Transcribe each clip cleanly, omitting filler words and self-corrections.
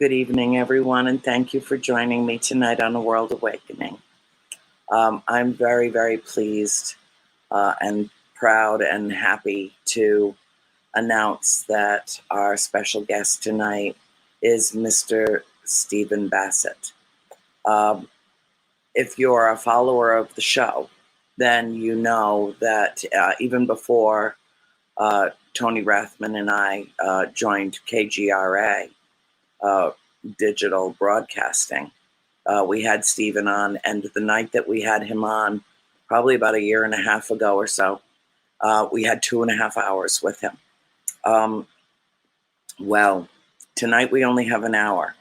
Good evening, everyone, and thank you for joining me tonight on A World Awakening. I'm very, very pleased and proud and happy to announce that our special guest tonight is Mr. Stephen Bassett. If you're a follower of the show, then you know that even before Tony Rathman and I joined KGRA, digital broadcasting, we had Stephen on, and the night that we had him on, probably about a year and a half ago or so, we had 2.5 hours with him. Well, tonight we only have an hour,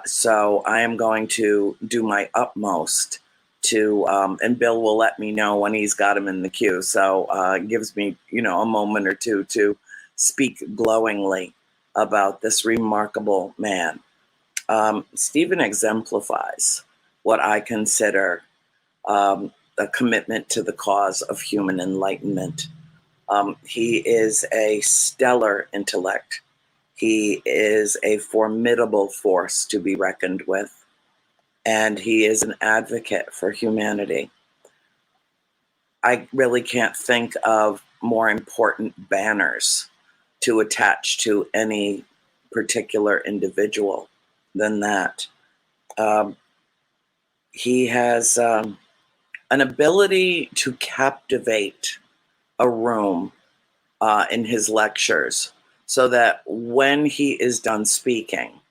so I am going to do my utmost to, and Bill will let me know when he's got him in the queue, so it gives me, a moment or two to speak glowingly about this remarkable man. Stephen exemplifies what I consider a commitment to the cause of human enlightenment. He is a stellar intellect. He is a formidable force to be reckoned with, and he is an advocate for humanity. I really can't think of more important banners to attach to any particular individual than that. He has an ability to captivate a room in his lectures so that when he is done speaking,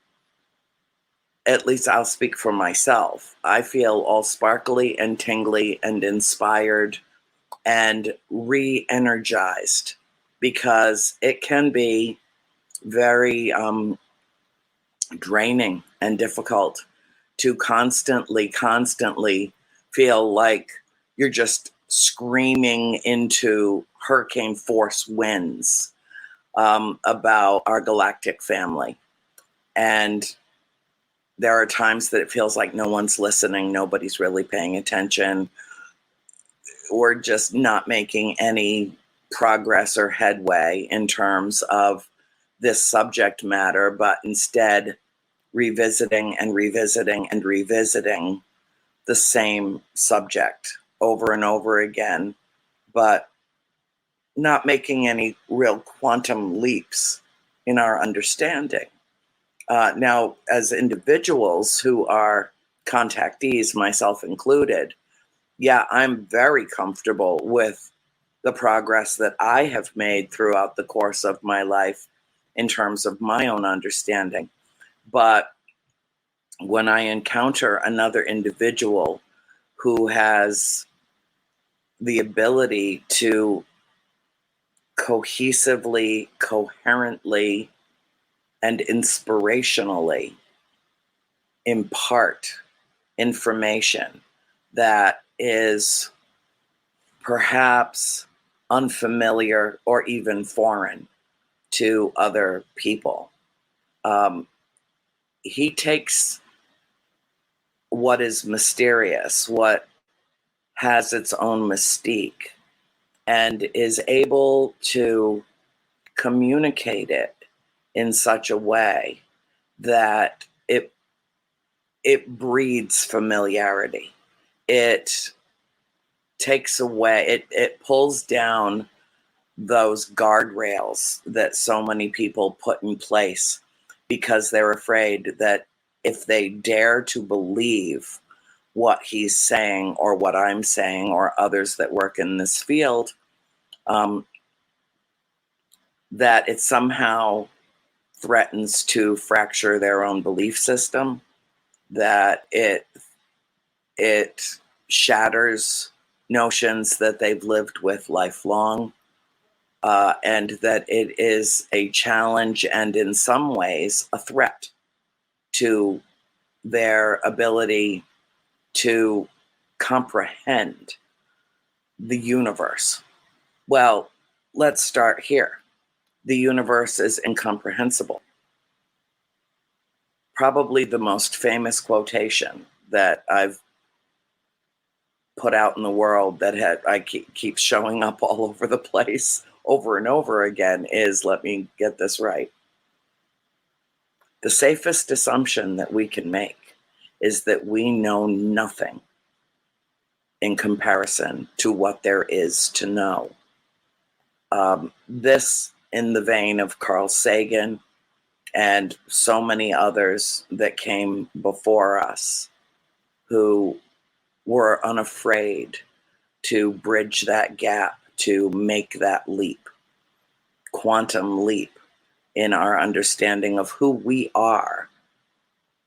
at least I'll speak for myself, I feel all sparkly and tingly and inspired and re-energized, because it can be very draining and difficult to constantly feel like you're just screaming into hurricane force winds about our galactic family. And there are times that it feels like no one's listening, nobody's really paying attention. We're just not making any progress or headway in terms of this subject matter, but instead revisiting and revisiting and revisiting the same subject over and over again, but not making any real quantum leaps in our understanding. Now, as individuals who are contactees, myself included, yeah, I'm very comfortable with the progress that I have made throughout the course of my life in terms of my own understanding. But when I encounter another individual who has the ability to cohesively, coherently, and inspirationally impart information that is perhaps unfamiliar or even foreign to other people, He takes what is mysterious, what has its own mystique, and is able to communicate it in such a way that it breeds familiarity. It takes away, it pulls down those guardrails that so many people put in place because they're afraid that if they dare to believe what he's saying or what I'm saying or others that work in this field, that it somehow threatens to fracture their own belief system, that it shatters notions that they've lived with lifelong, and that it is a challenge and in some ways a threat to their ability to comprehend the universe. Well, let's start here. The universe is incomprehensible. Probably the most famous quotation that I've put out in the world that keeps showing up all over the place over and over again is, let me get this right. The safest assumption that we can make is that we know nothing in comparison to what there is to know. This in the vein of Carl Sagan and so many others that came before us who were unafraid to bridge that gap, to make that leap, quantum leap in our understanding of who we are,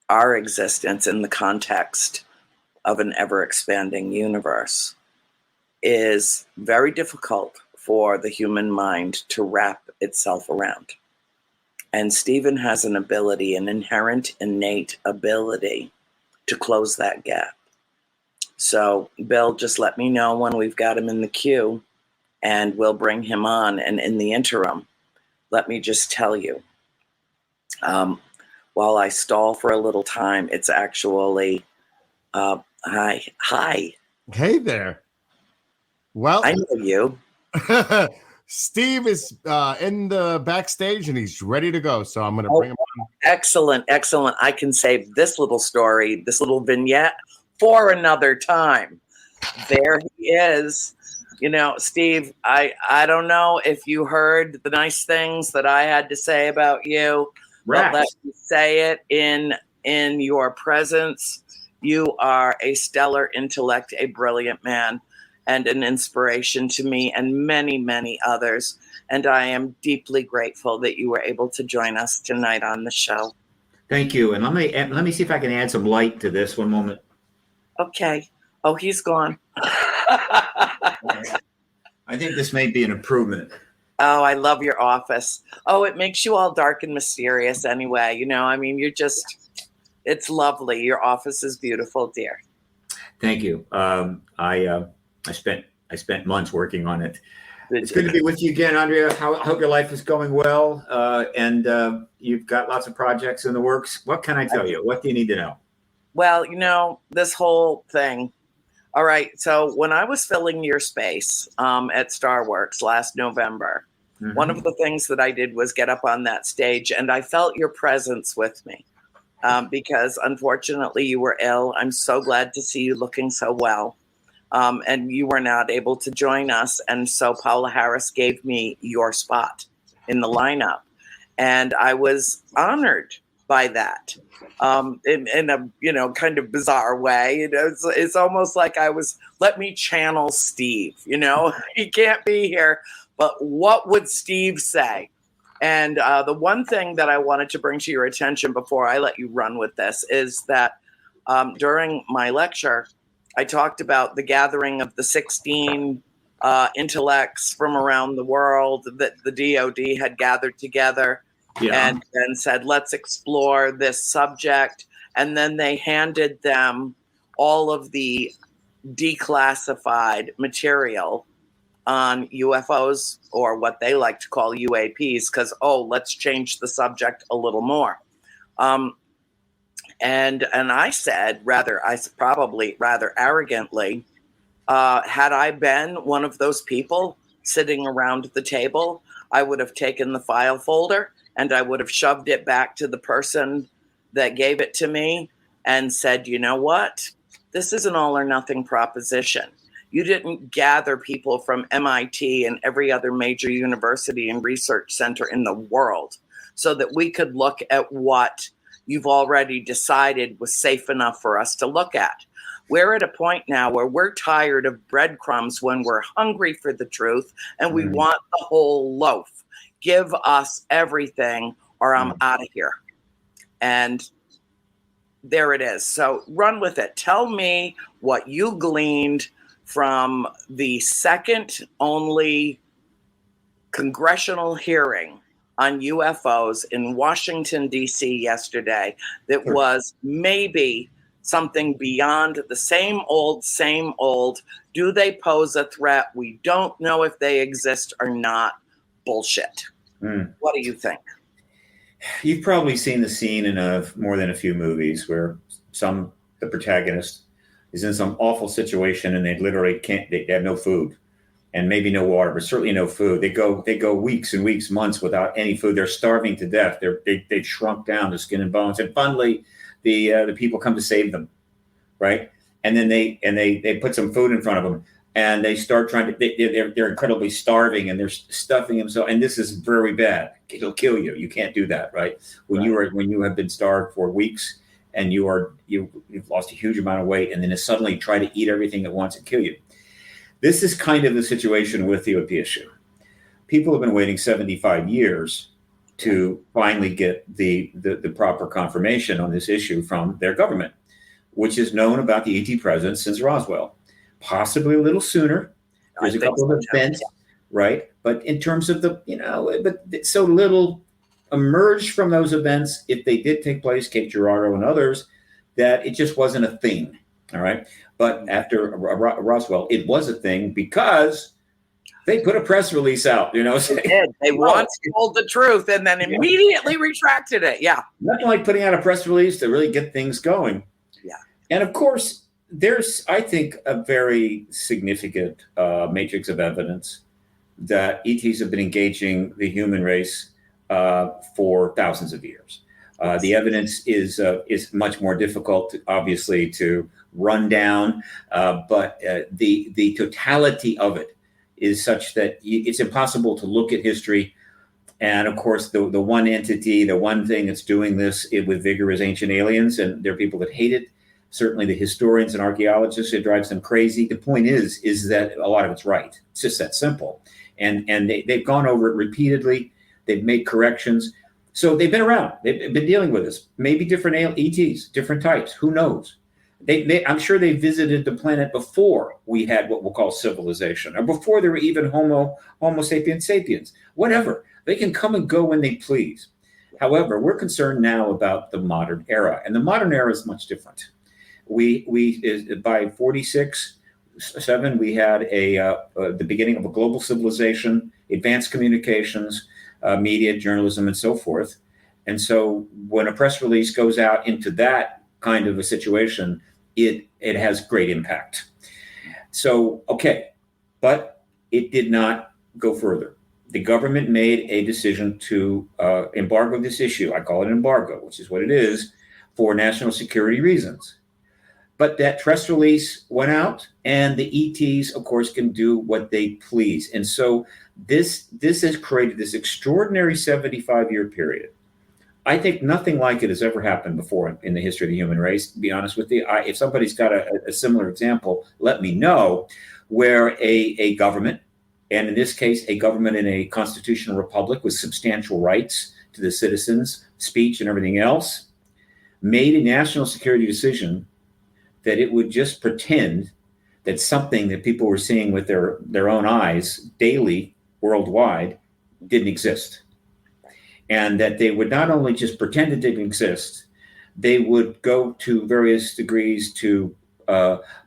our existence in the context of an ever-expanding universe, is very difficult for the human mind to wrap itself around. And Stephen has an ability, an inherent, innate ability to close that gap. So, Bill, just let me know when we've got him in the queue and we'll bring him on. And in the interim, let me just tell you, while I stall for a little time, it's actually, hi. Hey there. Well, I know you. Steve is in the backstage and he's ready to go. So I'm going to bring him on. Excellent. I can save this little story, this little vignette for another time. There he is. You know, Steve, I don't know if you heard the nice things that I had to say about you, but let me say it in your presence. You are a stellar intellect, a brilliant man, and an inspiration to me and many, many others. And I am deeply grateful that you were able to join us tonight on the show. Thank you. And let me see if I can add some light to this. One moment. Okay. Oh, he's gone. I think this may be an improvement. Oh, I love your office. Oh, it makes you all dark and mysterious anyway. You know, I mean, it's lovely. Your office is beautiful, dear. Thank you. I spent months working on it. It's good to be with you again, Andrea. I hope your life is going well, and you've got lots of projects in the works. What can I tell you? What do you need to know? Well, you know, this whole thing. All right. So when I was filling your space at Starworks last November, one of the things that I did was get up on that stage, and I felt your presence with me because unfortunately you were ill. I'm so glad to see you looking so well. And you were not able to join us. And so Paula Harris gave me your spot in the lineup. And I was honored by that in a, kind of bizarre way. It's almost like let me channel Steve, he can't be here, but what would Steve say? And the one thing that I wanted to bring to your attention before I let you run with this is that during my lecture, I talked about the gathering of the 16 intellects from around the world that the DoD had gathered together and then said, let's explore this subject. And then they handed them all of the declassified material on UFOs, or what they like to call UAPs, because, let's change the subject a little more. And I said, probably rather arrogantly, had I been one of those people sitting around the table, I would have taken the file folder and I would have shoved it back to the person that gave it to me and said, you know what? This is an all or nothing proposition. You didn't gather people from MIT and every other major university and research center in the world so that we could look at what you've already decided was safe enough for us to look at. We're at a point now where we're tired of breadcrumbs when we're hungry for the truth and we want the whole loaf. Give us everything or I'm out of here. And there it is. So run with it. Tell me what you gleaned from the second only congressional hearing on UFOs in Washington, D.C. yesterday that was maybe something beyond the same old. Do they pose a threat? We don't know if they exist or not. Bullshit. What do you think? You've probably seen the scene in more than a few movies where the protagonist is in some awful situation and they literally they have no food and maybe no water, but certainly no food. They go weeks and weeks, months without any food. They're starving to death. They've shrunk down to skin and bones. And finally, the people come to save them, right? And then they put some food in front of them, and they start trying to. They're incredibly starving, and they're stuffing themselves. And this is very bad. It'll kill you. You can't do that, right? When you have been starved for weeks, and you've lost a huge amount of weight, and then to suddenly try to eat everything at once and kill you. This is kind of the situation with the issue. People have been waiting 75 years to finally get the proper confirmation on this issue from their government, which has known about the ET presence since Roswell, possibly a little sooner. There's a couple of events, right? But in terms of but so little emerged from those events, if they did take place, Cape Girardeau and others, that it just wasn't a thing, all right? But after Roswell, it was a thing because they put a press release out, They did. They once told the truth and then immediately retracted it. Yeah. Nothing like putting out a press release to really get things going. Yeah. And of course, there's, I think, a very significant matrix of evidence that ETs have been engaging the human race for thousands of years. The evidence is much more difficult, obviously, to run down, but the totality of it is such that it's impossible to look at history. And of course, the one entity, the one thing that's doing this with vigor is Ancient Aliens, and there are people that hate it. Certainly the historians and archaeologists, it drives them crazy. The point is that a lot of it's right. It's just that simple. And they've gone over it repeatedly. They've made corrections. So they've been around. They've been dealing with this. Maybe different ETs, different types. Who knows? I'm sure they visited the planet before we had what we'll call civilization, or before there were even Homo sapiens sapiens. Whatever. They can come and go when they please. However, we're concerned now about the modern era, and the modern era is much different. We by 46-7 we had the beginning of a global civilization, advanced communications, media, journalism, and so forth. And so when a press release goes out into that kind of a situation, it has great impact. So, okay, but it did not go further. The government made a decision to embargo this issue. I call it an embargo, which is what it is, for national security reasons. But that press release went out, and the ETs, of course, can do what they please. And so this has created this extraordinary 75-year period. I think nothing like it has ever happened before in the history of the human race, to be honest with you. If somebody's got a similar example, let me know, where a government, and in this case, a government in a constitutional republic with substantial rights to the citizens, speech and everything else, made a national security decision that it would just pretend that something that people were seeing with their own eyes daily worldwide didn't exist. And that they would not only just pretend it didn't exist, they would go to various degrees to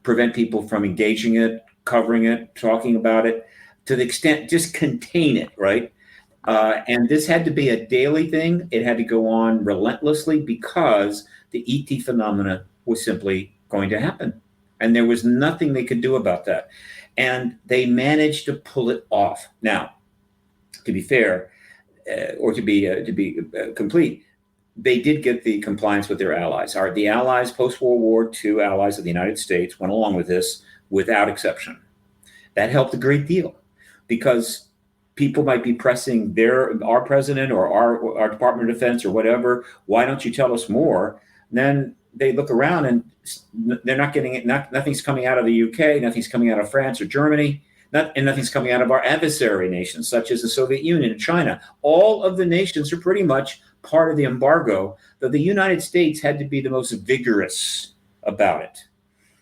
prevent people from engaging it, covering it, talking about it, to the extent just contain it, right? And this had to be a daily thing. It had to go on relentlessly because the ET phenomena was simply going to happen. And there was nothing they could do about that. And they managed to pull it off. Now, to be fair, or to be complete, they did get the compliance with their allies. The allies, post-World War II allies of the United States, went along with this without exception. That helped a great deal because people might be pressing our president or our Department of Defense or whatever. Why don't you tell us more? And then they look around and they're not getting it. Nothing's coming out of the UK. Nothing's coming out of France or Germany. And nothing's coming out of our adversary nations, such as the Soviet Union and China. All of the nations are pretty much part of the embargo, though the United States had to be the most vigorous about it.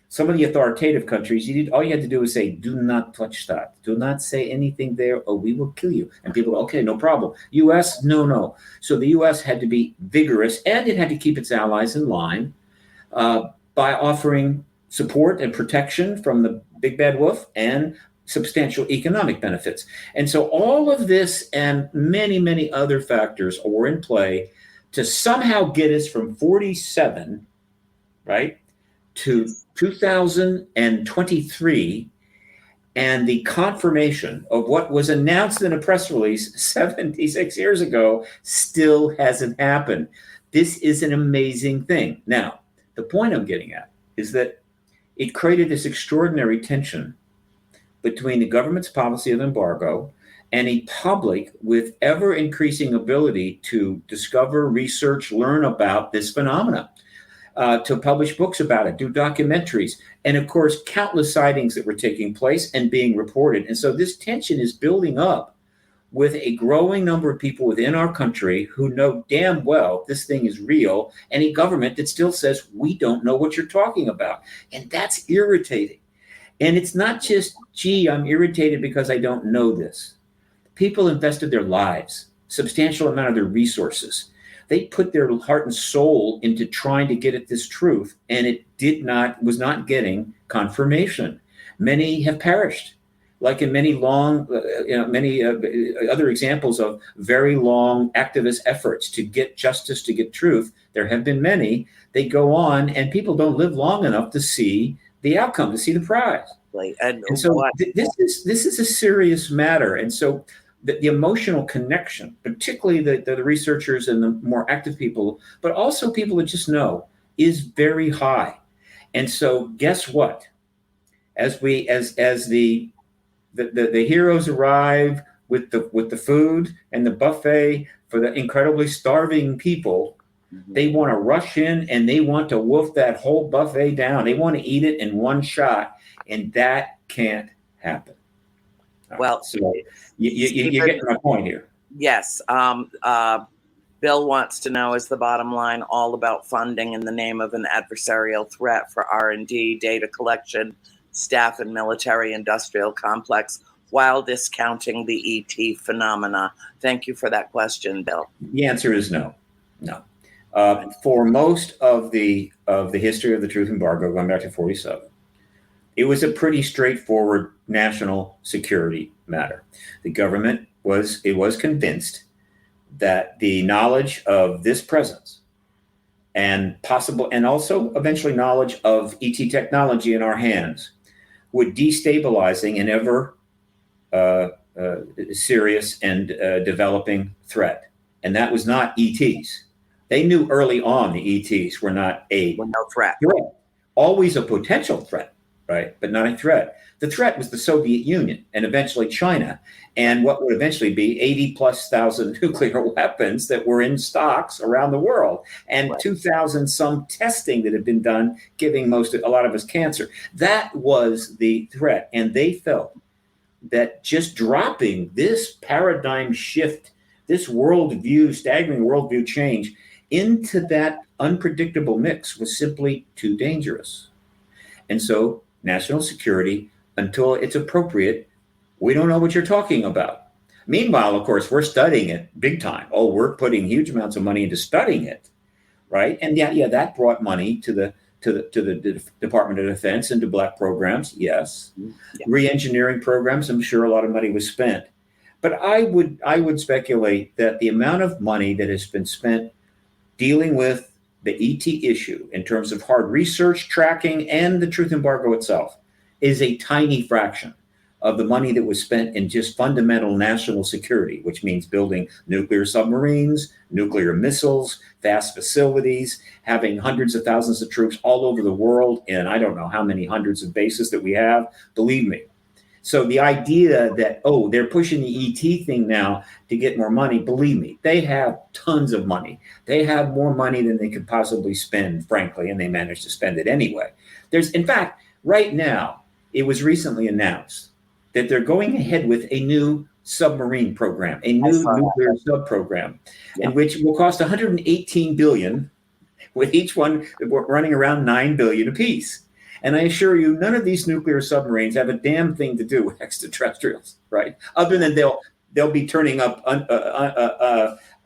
Some of the authoritative countries, all you had to do was say, do not touch that. Do not say anything there or we will kill you. And people go, okay, no problem. U.S., no. So the U.S. had to be vigorous, and it had to keep its allies in line by offering support and protection from the big bad wolf and substantial economic benefits. And so all of this and many, many other factors were in play to somehow get us from 47, right, to 2023, and the confirmation of what was announced in a press release 76 years ago still hasn't happened. This is an amazing thing. Now, the point I'm getting at is that it created this extraordinary tension between the government's policy of embargo and a public with ever increasing ability to discover, research, learn about this phenomena, to publish books about it, do documentaries, and of course, countless sightings that were taking place and being reported. And so this tension is building up with a growing number of people within our country who know damn well this thing is real, and a government that still says, we don't know what you're talking about. And that's irritating. And it's not just, gee, I'm irritated because I don't know this. People invested their lives, substantial amount of their resources. They put their heart and soul into trying to get at this truth, and it was not getting confirmation. Many have perished, like in many other examples of very long activist efforts to get justice, to get truth. There have been many. They go on, and people don't live long enough to see the outcome, to see the prize. And so this is a serious matter. And so the emotional connection, particularly the researchers and the more active people, but also people that just know, is very high. And so guess what? As the heroes arrive with the food and the buffet for the incredibly starving people, they want to rush in and they want to wolf that whole buffet down. They want to eat it in one shot, and that can't happen. Well, so you're getting my point here. Yes. Bill wants to know, is the bottom line all about funding in the name of an adversarial threat for R&D, data collection, staff, and military-industrial complex, while discounting the ET phenomena? Thank you for that question, Bill. The answer is no. No. For most of the history of the truth embargo, going back to 47, it was a pretty straightforward national security matter. The government was convinced that the knowledge of this presence and also eventually knowledge of ET technology in our hands would destabilizing an ever serious and developing threat. And that was not ETs. They knew early on the ETs were not no threat. Always a potential threat, right? But not a threat. The threat was the Soviet Union and eventually China, and what would eventually be 80,000+ nuclear weapons that were in stocks around the world, and 2,000 some testing that had been done, giving a lot of us cancer. That was the threat, and they felt that just dropping this paradigm shift, this staggering worldview change into that unpredictable mix was simply too dangerous. And so national security, until it's appropriate, we don't know what you're talking about. Meanwhile, of course, we're studying it big time. Oh, we're putting huge amounts of money into studying it, right? And that brought money to the Department of Defense and to black programs, yes. Yeah. Re-engineering programs, I'm sure a lot of money was spent. But I would speculate that the amount of money that has been spent dealing with the ET issue in terms of hard research, tracking, and the truth embargo itself is a tiny fraction of the money that was spent in just fundamental national security, which means building nuclear submarines, nuclear missiles, vast facilities, having hundreds of thousands of troops all over the world, and I don't know how many hundreds of bases that we have, believe me. So the idea that, oh, they're pushing the ET thing now to get more money, believe me, they have tons of money. They have more money than they could possibly spend, frankly, and they managed to spend it anyway. In fact, right now, it was recently announced that they're going ahead with a new submarine program, a new nuclear sub program, in which will cost $118 billion, with each one running around $9 billion apiece. And I assure you, none of these nuclear submarines have a damn thing to do with extraterrestrials, right? Other than they'll be turning up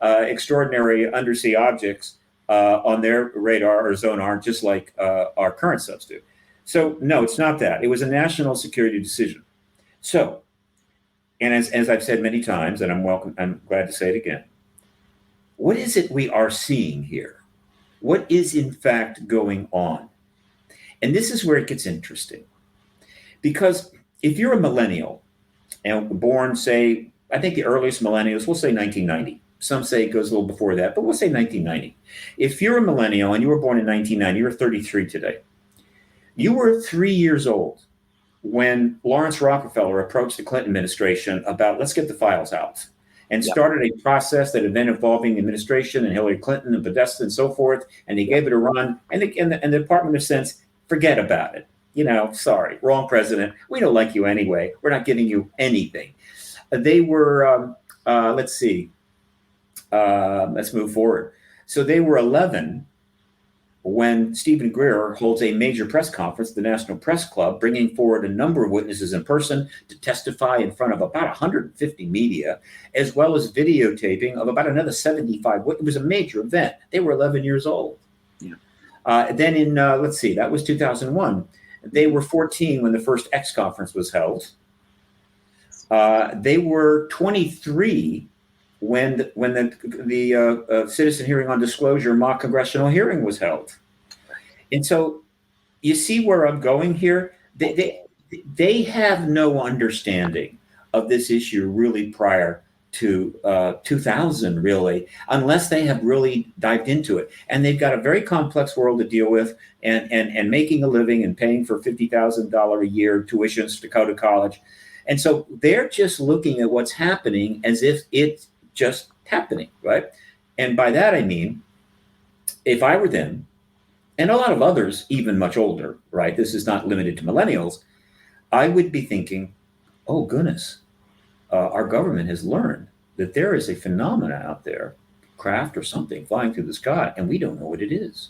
extraordinary undersea objects on their radar or sonar, just like our current subs do. So no, it's not that. It was a national security decision. So, and as I've said many times, and I'm glad to say it again, what is it we are seeing here? What is in fact going on? And this is where it gets interesting. Because if you're a millennial and born, say, I think the earliest millennials, we'll say 1990. Some say it goes a little before that, but we'll say 1990. If you're a millennial and you were born in 1990, you're 33 today. You were 3 years old when Lawrence Rockefeller approached the Clinton administration about, let's get the files out, and started a process that had been involving the administration and Hillary Clinton and Bassett and so forth, and he gave it a run. And the Department of Defense, forget about it. Sorry, wrong president. We don't like you anyway. We're not giving you anything. They were, let's see, let's move forward. So they were 11 when Stephen Greer holds a major press conference at the National Press Club, bringing forward a number of witnesses in person to testify in front of about 150 media, as well as videotaping of about another 75. It was a major event. They were 11 years old. Yeah. Then in, let's see, that was 2001. They were 14 when the first X conference was held. They were 23 when the citizen hearing on disclosure mock congressional hearing was held. And so you see where I'm going here? They have no understanding of this issue really prior to 2000, really, unless they have really dived into it. And they've got a very complex world to deal with, and making a living and paying for $50,000 a year tuitions to Dakota College. And so they're just looking at what's happening as if it's just happening, right? And by that, I mean, if I were them, and a lot of others, even much older, right? This is not limited to millennials. I would be thinking, oh, goodness, our government has learned that there is a phenomena out there, craft or something flying through the sky, and we don't know what it is.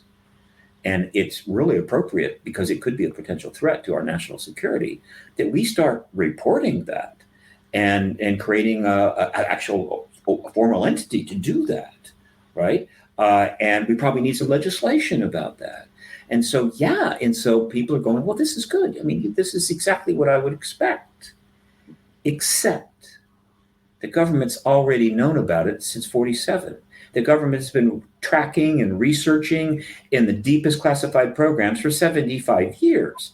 And it's really appropriate, because it could be a potential threat to our national security, that we start reporting that and creating an actual formal entity to do that, right? And we probably need some legislation about that. And so, and so people are going, well, this is good. I mean, this is exactly what I would expect, except the government's already known about it since 47. The government's been tracking and researching in the deepest classified programs for 75 years.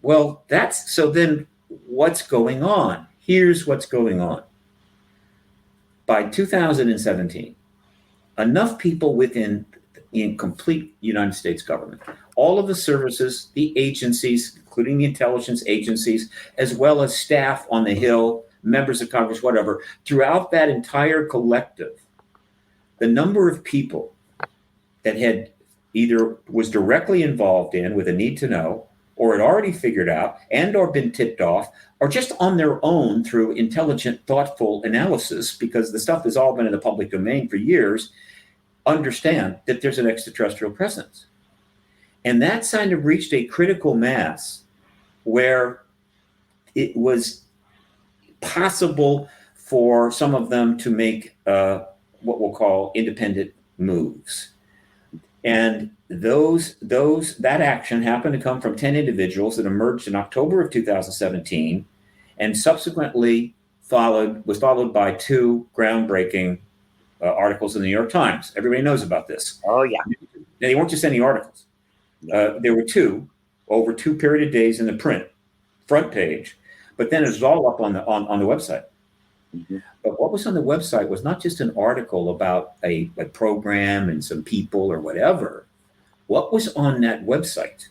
Well, so then what's going on? Here's what's going on. By 2017, enough people within complete United States government, all of the services, the agencies, including the intelligence agencies, as well as staff on the Hill, members of Congress, whatever, throughout that entire collective, the number of people that had either was directly involved in with a need to know, or had already figured out and or been tipped off, or just on their own through intelligent, thoughtful analysis, because the stuff has all been in the public domain for years, understand that there's an extraterrestrial presence. And that kind of reached a critical mass where it was possible for some of them to make what we'll call independent moves. And that action happened to come from 10 individuals that emerged in October of 2017, and subsequently was followed by two groundbreaking articles in the New York Times. Everybody knows about this. Oh, yeah. They weren't just any articles. There were two over 2 period of days in the print front page, but then it was all up on the website. Mm-hmm. But what was on the website was not just an article about a program and some people or whatever. What was on that website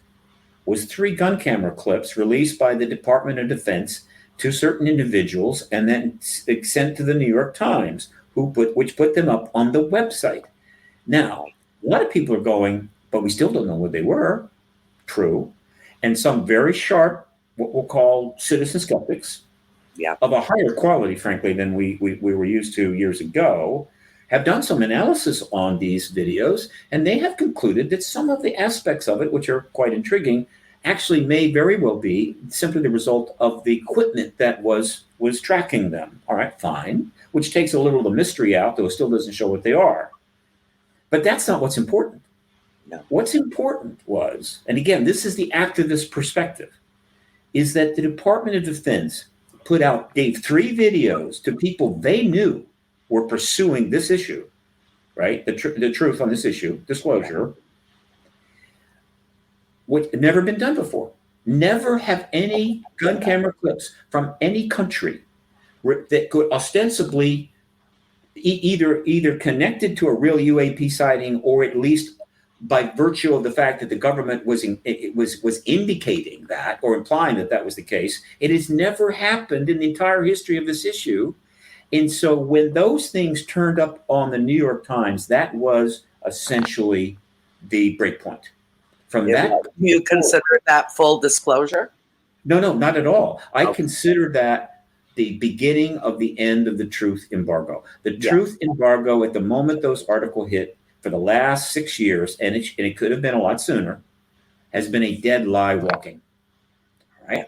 was 3 gun camera clips released by the Department of Defense to certain individuals and then sent to the New York Times, which put them up on the website. Now, a lot of people are going, but we still don't know what they were. True. And some very sharp, what we'll call citizen skeptics, of a higher quality, frankly, than we were used to years ago, have done some analysis on these videos, and they have concluded that some of the aspects of it, which are quite intriguing, actually may very well be simply the result of the equipment that was tracking them. All right, fine, which takes a little of the mystery out, though it still doesn't show what they are. But that's not what's important. No. What's important was, and again, this is the activist perspective, is that the Department of Defense gave 3 videos to people they knew were pursuing this issue, right? The truth on this issue, disclosure, which had never been done before. Never have any gun camera clips from any country that could ostensibly either connected to a real UAP sighting, or at least by virtue of the fact that the government was indicating that or implying that was the case. It has never happened in the entire history of this issue. And so when those things turned up on the New York Times, that was essentially the breakpoint. From that, you consider that full disclosure? No, not at all. I consider that the beginning of the end of the truth embargo. The truth embargo, at the moment those articles hit, for the last 6 years, and it could have been a lot sooner, has been a dead lie walking. Right?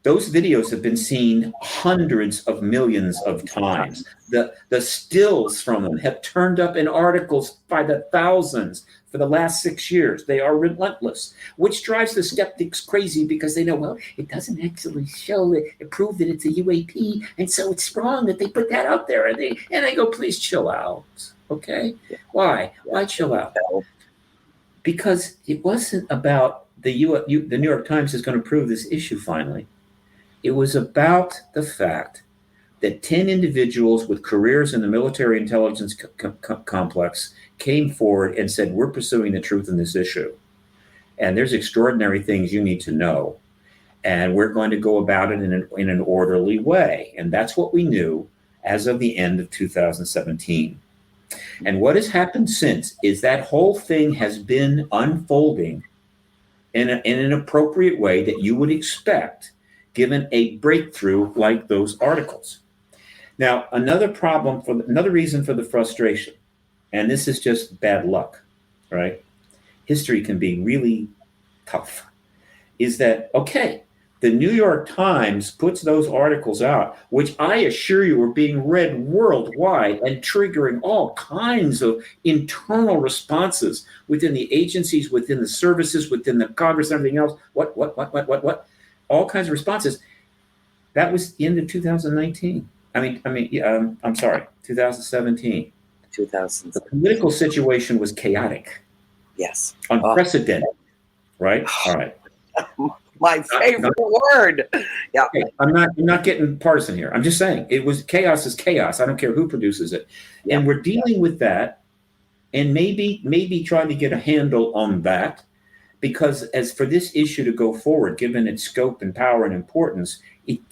Those videos have been seen hundreds of millions of times. The stills from them have turned up in articles by the thousands for the last 6 years. They are relentless, which drives the skeptics crazy because they know, well, it doesn't actually show it prove that it's a UAP, and so it's wrong that they put that out there. And I go, please chill out. Okay? Why? Why chill out? Because it wasn't about the New York Times is going to prove this issue finally. It was about the fact that 10 individuals with careers in the military intelligence complex came forward and said, we're pursuing the truth in this issue. And there's extraordinary things you need to know. And we're going to go about it in an orderly way. And that's what we knew as of the end of 2017. And what has happened since is that whole thing has been unfolding in an appropriate way that you would expect, given a breakthrough like those articles. Now, another reason for the frustration, and this is just bad luck, right? History can be really tough, is that, okay, the New York Times puts those articles out, which I assure you are being read worldwide and triggering all kinds of internal responses within the agencies, within the services, within the Congress, and everything else. What? All kinds of responses. That was the end of 2019. I'm sorry, 2017. The political situation was chaotic. Yes. Unprecedented. Right? All right. My favorite word. Yeah. Okay. I'm not getting partisan here. I'm just saying chaos is chaos. I don't care who produces it. Yeah. And we're dealing with that and maybe trying to get a handle on that, because as for this issue to go forward, given its scope and power and importance, it's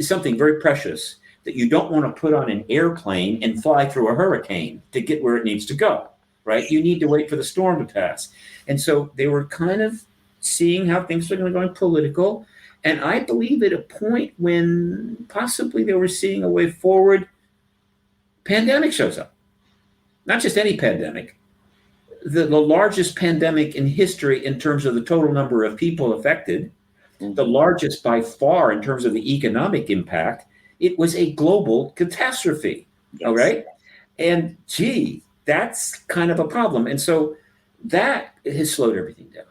something very precious that you don't want to put on an airplane and fly through a hurricane to get where it needs to go. Right? You need to wait for the storm to pass. And so they were kind of seeing how things were going political. And I believe at a point when possibly they were seeing a way forward, pandemic shows up. Not just any pandemic, the largest pandemic in history in terms of the total number of people affected, the largest by far in terms of the economic impact. It was a global catastrophe. Yes. All right. And that's kind of a problem. And so that has slowed everything down,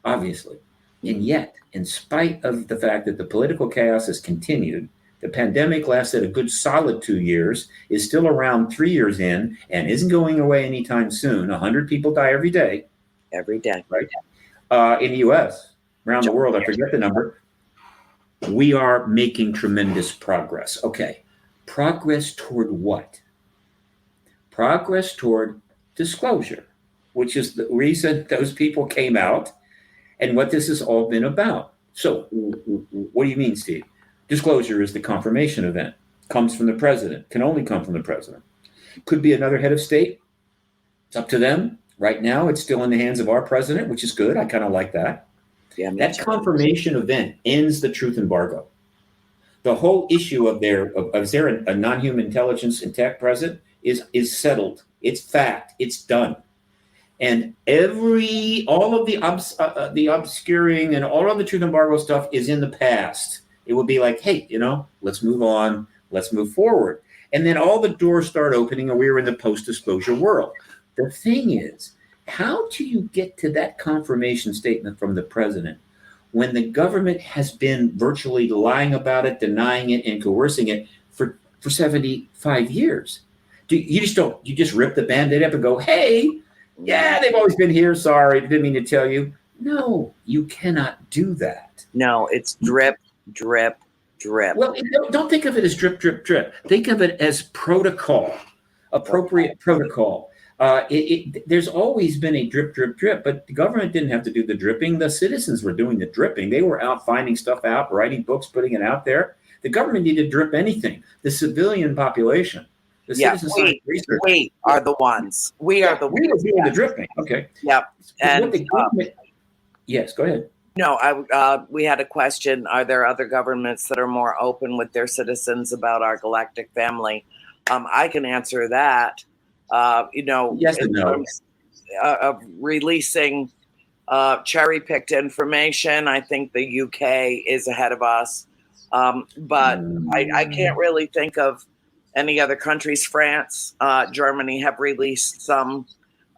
obviously. And yet, in spite of the fact that the political chaos has continued, the pandemic lasted a good solid 2 years, is still around 3 years in, and isn't going away anytime soon. 100 people die every day. Every day. Right? In the US, around the world, I forget the number. We are making tremendous progress. Okay. Progress toward what? Progress toward disclosure, which is the reason those people came out and what this has all been about. So, what do you mean, Steve? Disclosure is the confirmation event. Comes from the president. Can only come from the president. Could be another head of state. It's up to them. Right now, it's still in the hands of our president, which is good. I kind of like that. Yeah, that confirmation event ends the truth embargo. The whole issue of is there a non-human intelligence in tech present is settled. It's fact. It's done. And all of the obscuring and all of the truth embargo stuff is in the past. It would be like, hey, let's move on. Let's move forward. And then all the doors start opening and we're in the post-disclosure world. The thing is, how do you get to that confirmation statement from the president when the government has been virtually lying about it, denying it, and coercing it for 75 years? You just rip the Band-Aid up and go, hey, yeah, they've always been here. Sorry, didn't mean to tell you. No, you cannot do that. No, it's drip, drip, drip. Well, don't think of it as drip, drip, drip. Think of it as protocol, appropriate protocol. There's always been a drip, drip, drip, but the government didn't have to do the dripping. The citizens were doing the dripping. They were out finding stuff out, writing books, putting it out there. The government needed to drip anything. The civilian population. We are the ones. We are doing the dripping. Okay. Yep. And yes, go ahead. No, we had a question. Are there other governments that are more open with their citizens about our galactic family? I can answer that. Yes and no. Terms of releasing cherry-picked information, I think the UK is ahead of us. But I can't really think of any other countries. France, Germany have released some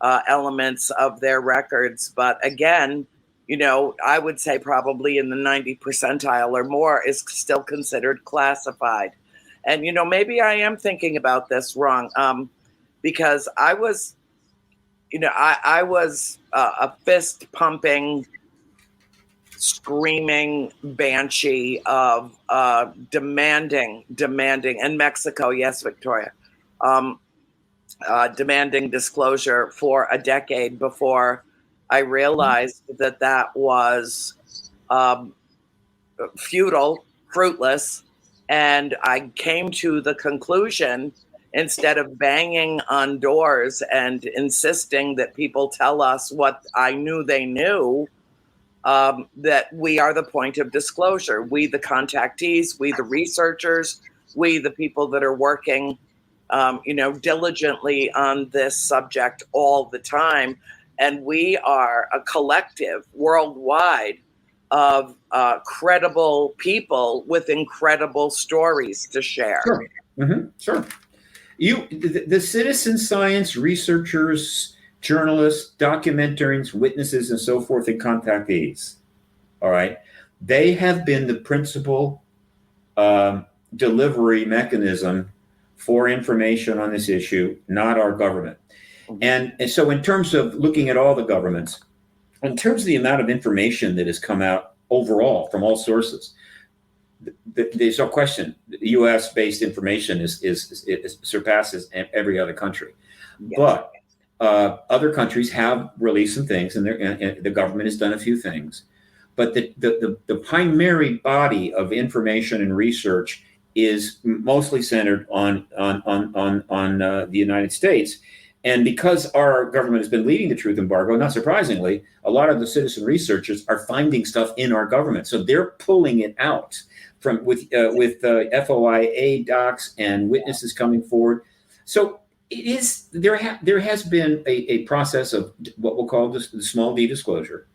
elements of their records. But again, I would say probably in the 90 percentile or more is still considered classified. And, maybe I am thinking about this wrong because I was, I was a fist-pumping, screaming banshee of demanding in Mexico, yes, Victoria, demanding disclosure for a decade before I realized that was futile, fruitless, and I came to the conclusion, instead of banging on doors and insisting that people tell us what I knew they knew, that we are the point of disclosure. We, the contactees, we, the researchers, we, the people that are working, diligently on this subject all the time. And we are a collective worldwide of credible people with incredible stories to share. Sure. Mm-hmm. Sure. The citizen science researchers, journalists, documentarians, witnesses, and so forth, and contactees, all right, they have been the principal delivery mechanism for information on this issue, not our government. And so in terms of looking at all the governments, in terms of the amount of information that has come out overall from all sources, there's no question the U.S.-based information is surpasses every other country. Yes. But other countries have released some things, and the government has done a few things. But the primary body of information and research is mostly centered on the United States. And because our government has been leading the truth embargo, not surprisingly, a lot of the citizen researchers are finding stuff in our government. So they're pulling it out with FOIA docs and witnesses coming forward. So it is there has been a process of what we'll call the small d disclosure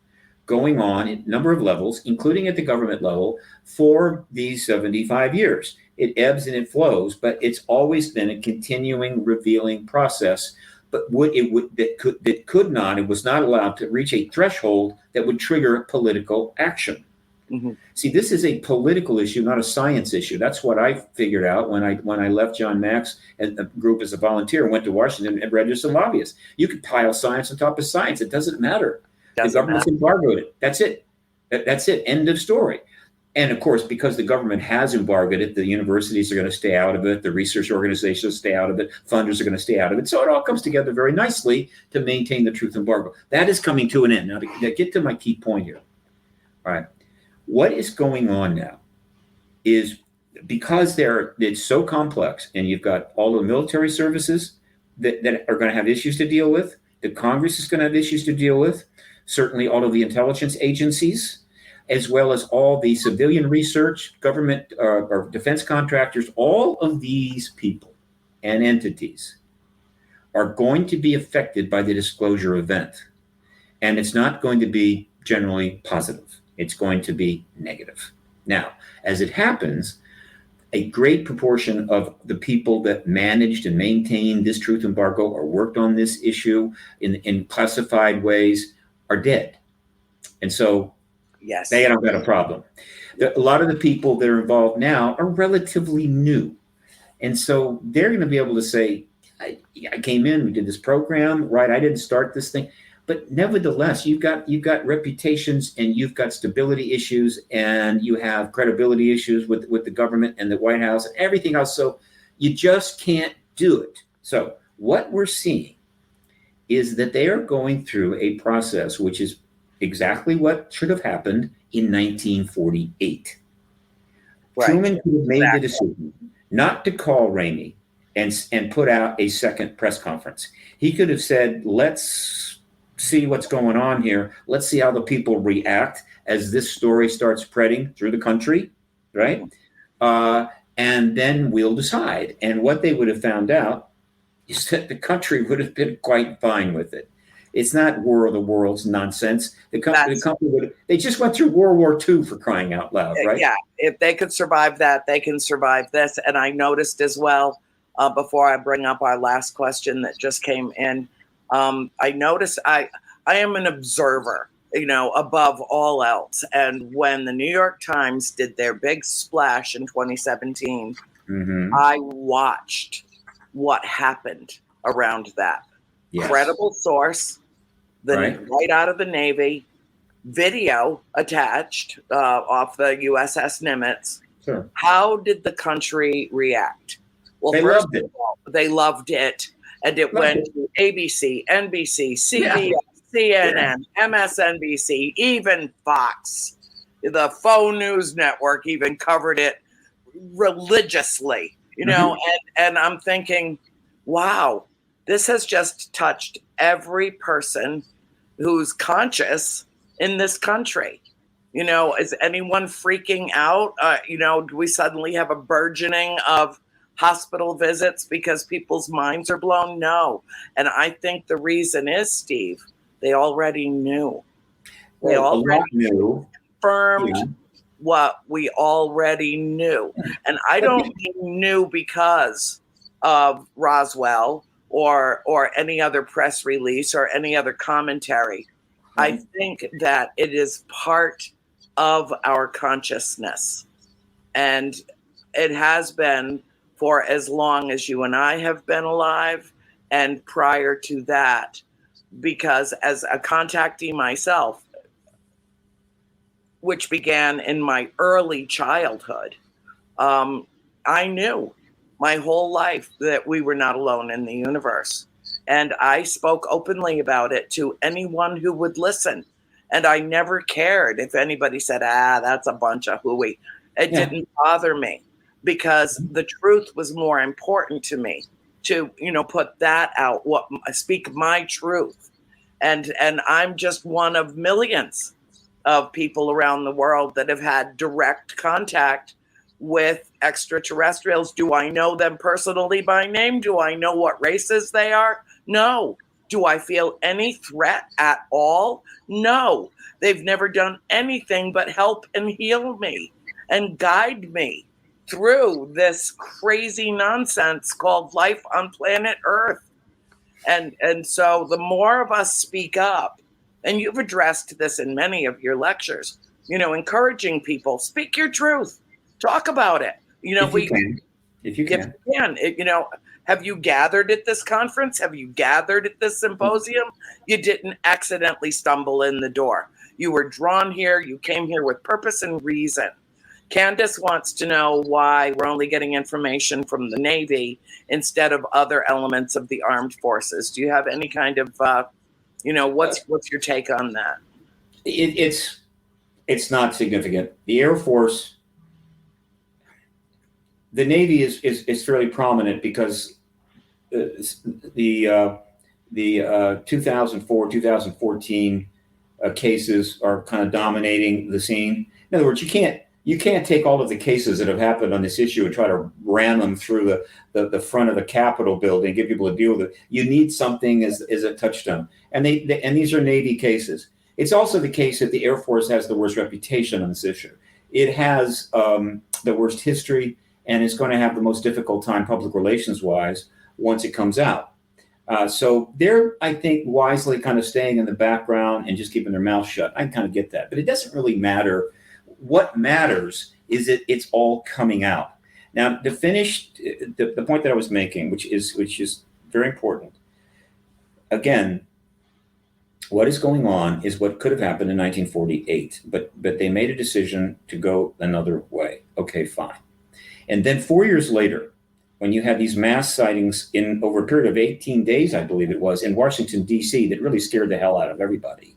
going on at a number of levels, including at the government level, for these 75 years. It ebbs and it flows, but it's always been a continuing revealing process but that could not and was not allowed to reach a threshold that would trigger political action. Mm-hmm. See, this is a political issue, not a science issue. That's what I figured out when I left John Mack's and a group as a volunteer and went to Washington and registered lobbyists. You could pile science on top of science. It doesn't matter. The government's embargoed it. That's it. That's it. End of story. And of course, because the government has embargoed it, the universities are going to stay out of it. The research organizations stay out of it. Funders are going to stay out of it. So it all comes together very nicely to maintain the truth embargo. That is coming to an end. Now, to get to my key point here. All right. What is going on now is because it's so complex, and you've got all the military services that are going to have issues to deal with. The Congress is going to have issues to deal with. Certainly all of the intelligence agencies, as well as all the civilian research, government or defense contractors, all of these people and entities are going to be affected by the disclosure event. And it's not going to be generally positive. It's going to be negative. Now, as it happens, a great proportion of the people that managed and maintained this truth embargo or worked on this issue in classified ways are dead. And so yes, they don't got a problem. A lot of the people that are involved now are relatively new. And so they're going to be able to say, I came in, we did this program, right? I didn't start this thing. But nevertheless, you've got reputations and you've got stability issues and you have credibility issues with the government and the White House and everything else. So you just can't do it. So what we're seeing is that they are going through a process which is exactly what should have happened in 1948. Right. Truman could have made the decision not to call Ramey and put out a second press conference. He could have said, let's see what's going on here. Let's see how the people react as this story starts spreading through the country, right? And then we'll decide. And what they would have found out is that the country would have been quite fine with it. It's not War of the Worlds nonsense. The company they just went through World War II, for crying out loud, right? Yeah, if they could survive that, they can survive this. And I noticed as well, before I bring up our last question that just came in, I noticed I am an observer, above all else. And when the New York Times did their big splash in 2017, mm-hmm. I watched what happened around that. Yes. Credible source, right out of the Navy, video attached off the USS Nimitz. Sure. How did the country react? Well, they loved it. And it went to ABC, NBC, CBS, CNN, MSNBC, even Fox. The Faux News Network even covered it religiously, mm-hmm. and I'm thinking, wow, this has just touched every person who's conscious in this country. Is anyone freaking out? Do we suddenly have a burgeoning of hospital visits because people's minds are blown? No. And I think the reason is, Steve, they already knew. They already confirmed what we already knew. And I don't mean new because of Roswell or any other press release or any other commentary. Mm-hmm. I think that it is part of our consciousness. And it has been for as long as you and I have been alive, and prior to that, because as a contactee myself, which began in my early childhood, I knew my whole life that we were not alone in the universe. And I spoke openly about it to anyone who would listen. And I never cared if anybody said, that's a bunch of hooey. It didn't bother me. Because the truth was more important to me to, put that out, speak my truth. And I'm just one of millions of people around the world that have had direct contact with extraterrestrials. Do I know them personally by name? Do I know what races they are? No. Do I feel any threat at all? No. They've never done anything but help and heal me and guide me through this crazy nonsense called life on planet Earth. And so the more of us speak up, and you've addressed this in many of your lectures, encouraging people, speak your truth, talk about it. If you can. Have you gathered at this conference? Have you gathered at this symposium? You didn't accidentally stumble in the door. You were drawn here. You came here with purpose and reason. Candace wants to know why we're only getting information from the Navy instead of other elements of the armed forces. Do you have any kind of, what's your take on that? It's not significant. The Air Force, the Navy is fairly prominent because the 2004, 2014 cases are kind of dominating the scene. In other words, you can't take all of the cases that have happened on this issue and try to ram them through the front of the Capitol building, get people to deal with it. You need something as a touchstone, and these are Navy cases. It's also the case that the Air Force has the worst reputation on this issue. It has the worst history, and it's going to have the most difficult time public relations wise once it comes out. So they're, I think, wisely kind of staying in the background and just keeping their mouth shut. I kind of get that, but it doesn't really matter. What matters is that it's all coming out. Now, to finish the point that I was making, which is very important. Again, what is going on is what could have happened in 1948, but they made a decision to go another way. Okay, fine. And then 4 years later, when you had these mass sightings over a period of 18 days, I believe it was, in Washington, D.C., that really scared the hell out of everybody.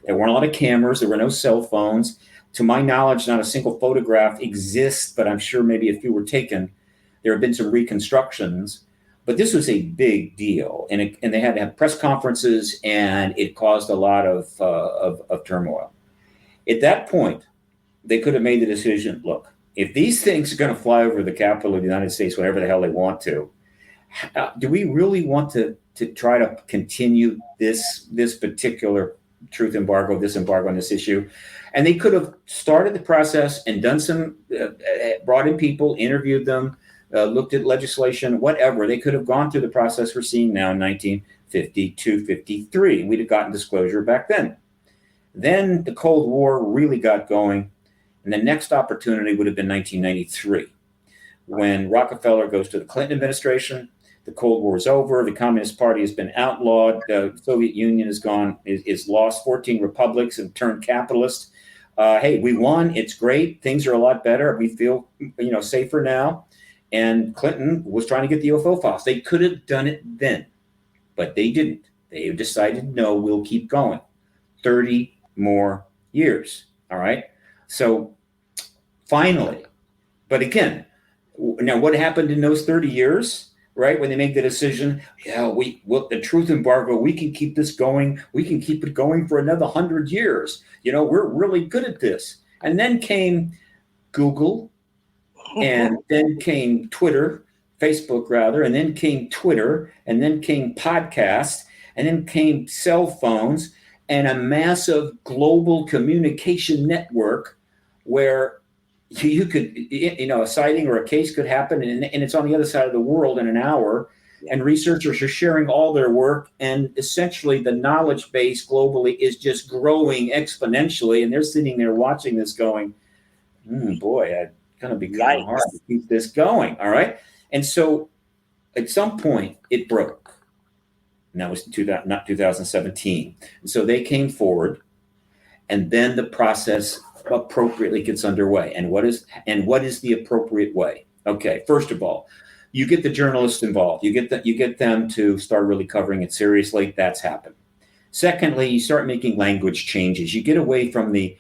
There weren't a lot of cameras. There were no cell phones. To my knowledge, not a single photograph exists, but I'm sure maybe a few were taken. There have been some reconstructions, but this was a big deal. And they had to have press conferences, and it caused a lot of turmoil. At that point, they could have made the decision, look, if these things are going to fly over the Capitol of the United States whenever the hell they want to, do we really want to try to continue this particular truth embargo, this embargo on this issue? And they could have started the process and done some, brought in people, interviewed them, looked at legislation, whatever. They could have gone through the process we're seeing now in 1952, 53. We'd have gotten disclosure back then. Then the Cold War really got going. And the next opportunity would have been 1993, when Rockefeller goes to the Clinton administration. The Cold War is over. The Communist Party has been outlawed. The Soviet Union is lost. 14 republics and turned capitalist. Hey, we won. It's great. Things are a lot better. We feel, safer now. And Clinton was trying to get the UFO files. They could have done it then, but they didn't. They decided, no, we'll keep going. 30 more years. All right. So finally, but again, now what happened in those 30 years, right? When they make the decision, the truth embargo, we can keep this going. We can keep it going for another 100 years. We're really good at this. And then came Google, and then came Twitter, Facebook rather, and then came Twitter, and then came podcasts, and then came cell phones, and a massive global communication network where you could, a sighting or a case could happen and it's on the other side of the world in an hour, and researchers are sharing all their work, and essentially the knowledge base globally is just growing exponentially, and they're sitting there watching this going, boy, it's going to be kind of hard to keep this going, all right? And so at some point it broke. And that was not 2017. And so they came forward, and then the process appropriately gets underway. And what is the appropriate way? Okay, first of all, you get the journalists involved. You get them to start really covering it seriously. That's happened. Secondly, you start making language changes. You get away from the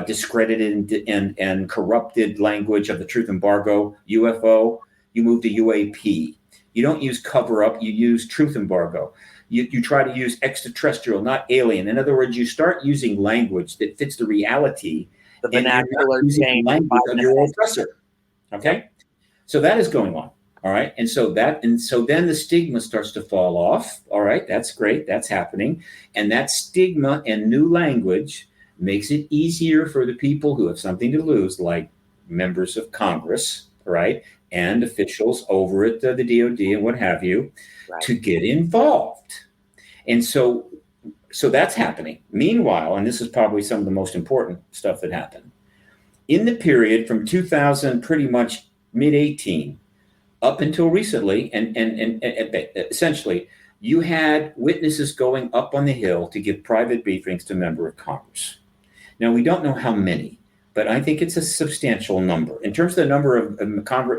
discredited and corrupted language of the truth embargo, UFO. You move to UAP. You don't use cover up, you use truth embargo. You try to use extraterrestrial, not alien. In other words, you start using language that fits the reality, the vernacular language of your oppressor. Okay? So that is going on. All right. And so then the stigma starts to fall off. All right. That's great. That's happening. And that stigma and new language makes it easier for the people who have something to lose, like members of Congress, right, and officials over at the DOD and what have you Right. to get involved. And so that's happening. Meanwhile, and this is probably some of the most important stuff that happened, in the period from 2000, pretty much mid-18, up until recently, and essentially, you had witnesses going up on the Hill to give private briefings to members of Congress. Now, we don't know how many, but I think it's a substantial number. In terms of the number of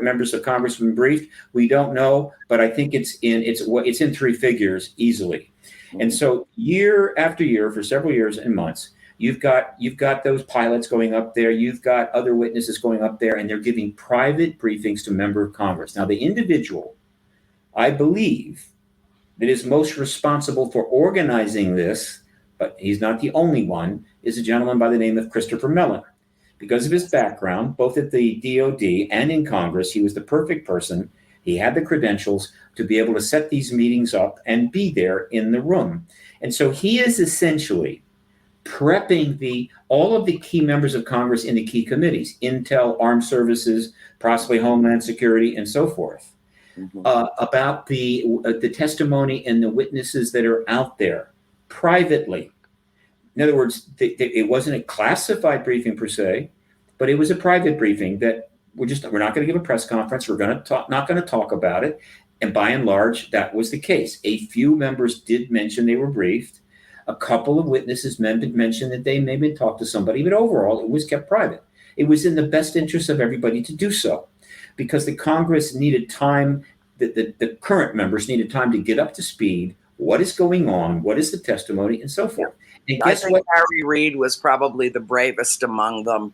members of Congress been briefed, we don't know, but I think it's in three figures easily. And so year after year, for several years and months, you've got those pilots going up there. You've got other witnesses going up there, and they're giving private briefings to members of Congress. Now, the individual, I believe, that is most responsible for organizing this, but he's not the only one, is a gentleman by the name of Christopher Mellon. Because of his background, both at the DOD and in Congress, he was the perfect person. He had the credentials to be able to set these meetings up and be there in the room. And so he is essentially prepping all of the key members of Congress in the key committees, Intel, Armed Services, possibly Homeland Security, and so forth, about the testimony and the witnesses that are out there privately. In other words, it wasn't a classified briefing per se, but it was a private briefing that we're not going to give a press conference. We're not going to talk about it. And by and large, that was the case. A few members did mention they were briefed. A couple of witnesses mentioned that they maybe talked to somebody, but overall, it was kept private. It was in the best interest of everybody to do so, because the Congress needed time, the current members needed time to get up to speed. What is going on? What is the testimony? And so forth. And I think Harry Reid was probably the bravest among them.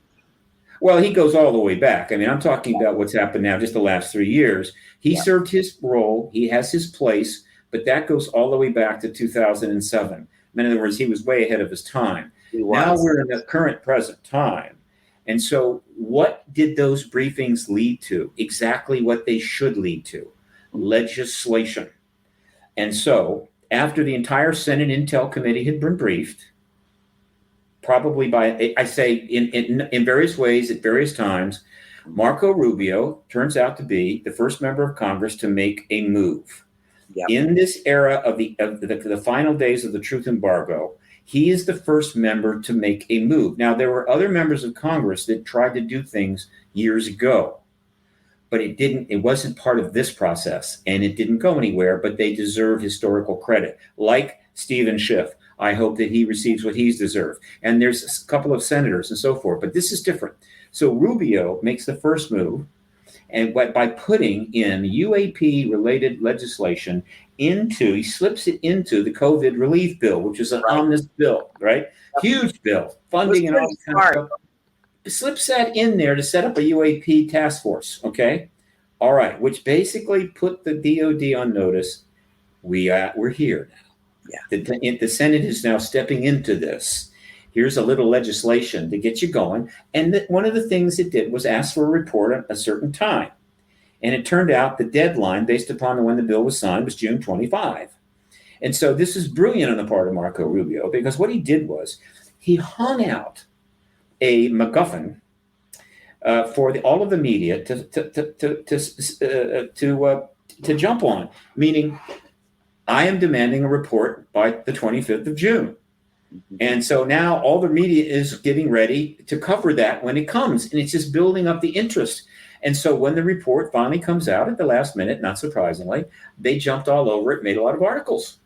Well, he goes all the way back. I mean, I'm talking about what's happened now, just the last 3 years. He served his role. He has his place, but that goes all the way back to 2007. In other words, he was way ahead of his time. Now we're in the current present time. And so what did those briefings lead to? Exactly what they should lead to: legislation. And so after the entire Senate Intel Committee had been briefed, probably by, I say, in various ways at various times, Marco Rubio turns out to be the first member of Congress to make a move. Yep. In this era of the final days of the truth embargo, he is the first member to make a move. Now, there were other members of Congress that tried to do things years ago, but it wasn't part of this process, and it didn't go anywhere, but they deserve historical credit, like Stephen Schiff. I hope that he receives what he's deserved. And there's a couple of senators and so forth, but this is different. So Rubio makes the first move, and by putting in UAP-related legislation he slips it into the COVID relief bill, which is an omnibus bill, right? Yep. Huge bill, funding and all that kind of stuff. It slips that in there to set up a UAP task force, okay? All right, which basically put the DOD on notice. We're here now. Yeah. The Senate is now stepping into this. Here's a little legislation to get you going. And one of the things it did was ask for a report at a certain time. And it turned out the deadline, based upon when the bill was signed, was June 25. And so this is brilliant on the part of Marco Rubio, because what he did was he hung out a MacGuffin for all of the media to jump on, meaning I am demanding a report by the 25th of June. And so now all the media is getting ready to cover that when it comes, and it's just building up the interest. And so when the report finally comes out at the last minute, not surprisingly, they jumped all over it, made a lot of articles.